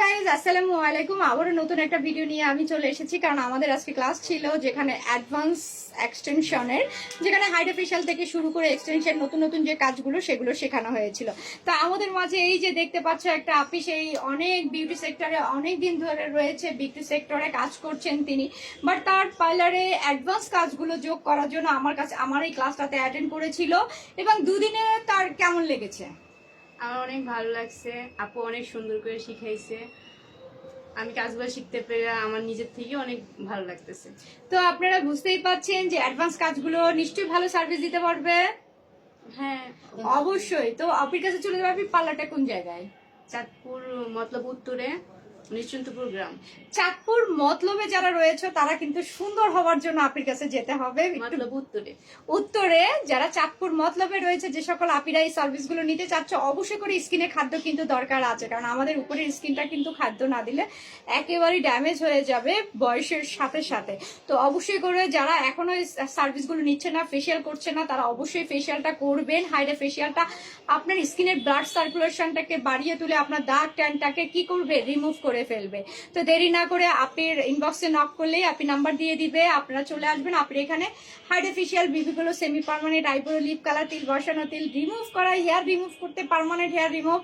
Guys আসসালামু আলাইকুম। আবারও নতুন একটা ভিডিও নিয়ে আমি চলে এসেছি, কারণ আমাদের আজকে ক্লাস ছিল যেখানে অ্যাডভান্স এক্সটেনশনের, যেখানে হাইড্রা ফেশিয়াল থেকে শুরু করে এক্সটেনশন নতুন নতুন যে কাজগুলো সেগুলো শেখানো হয়েছিল। তো আমাদের মাঝে এই যে দেখতে পাচ্ছ একটা আপি, সেই অনেক বিউটি সেক্টরে অনেক দিন ধরে রয়েছে, বিউটি সেক্টরে কাজ করছেন তিনি, বাট তার পার্লারে অ্যাডভান্স কাজগুলো যোগ করার জন্য আমার এই ক্লাসটাতে অ্যাটেন্ড করেছিল। এবং দুদিনে তার কেমন লেগেছে? আমার অনেক ভালো লাগছে, আপু অনেক সুন্দর করে শিখাইছে। আমি কাজগুলো শিখতে পেরে আমার নিজের থেকে অনেক ভালো লাগতেছে। তো আপনারা বুঝতেই পাচ্ছেন যে অ্যাডভান্স কাজগুলো নিশ্চয়ই ভালো সার্ভিস দিতে পারবে। হ্যাঁ অবশ্যই। তো আপির কাছে চলে যাবে। আপনি পার্লারটা কোন জায়গায়? চাঁদপুর মতলব উত্তরে নিশ্চিন্তপুর গ্রাম। চাঁদপুর মতলবে যারা রয়েছে তারা কিন্তু সুন্দর হওয়ার জন্য আপির কাছে যেতে হবে। মতলব উত্তরে উত্তরে যারা চাঁদপুর মতলবে রয়েছে, যে সকল আপিরা এই সার্ভিসগুলো নিতে চাচ্ছে, অবশ্যই করে স্কিনে খাদ্য কিন্তু দরকার আছে, কারণ আমাদের উপরের স্কিনটা কিন্তু খাদ্য না দিলে একেবারেই ড্যামেজ হয়ে যাবে বয়সের সাথে সাথে। তো অবশ্যই করে যারা এখনো এই সার্ভিসগুলো নিচ্ছে না, ফেসিয়াল করছে না, তারা অবশ্যই ফেসিয়ালটা করবেন। হাইড্রা ফেসিয়ালটা আপনার স্কিনের ব্লাড সার্কুলেশনটাকে বাড়িয়ে তুলে আপনার দাগ ট্যানটাকে কি করবে, রিমুভ করে ফেলবে। তো দেরি না করে আপির ইনবক্সে নক করলেই আপনি নাম্বার দিয়ে দিবে, আপনারা চলে আসবেন। আপনি এখানে হাইড্রা ফেশিয়াল, বিবিগুলো, semi permanent eyebrow, lip colour, তিল বসানো, তিল রিমুভ করা, হেয়ার রিমুভ করতে, পার্মানেন্ট হেয়ার রিমুভ,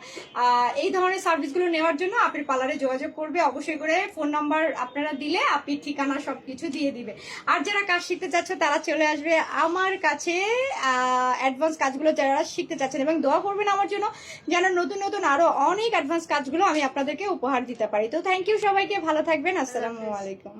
এই ধরনের সার্ভিসগুলো নেওয়ার জন্য আপনার পার্লারে যোগাযোগ করবে। অবশ্যই করে ফোন নাম্বার আপনারা দিলে আপনি ঠিকানা সবকিছু দিয়ে দিবে। আর যারা কাজ শিখতে চাচ্ছে তারা চলে আসবে আমার কাছে, অ্যাডভান্স কাজগুলো যারা শিখতে চাচ্ছেন, এবং দোয়া করবেন আমার জন্য যেন নতুন নতুন আরো অনেক অ্যাডভান্স কাজগুলো আমি আপনাদেরকে উপহার দিতে পারি। তো থ্যাংক ইউ সবাইকে, ভালো থাকবেন, আসসালামু আলাইকুম।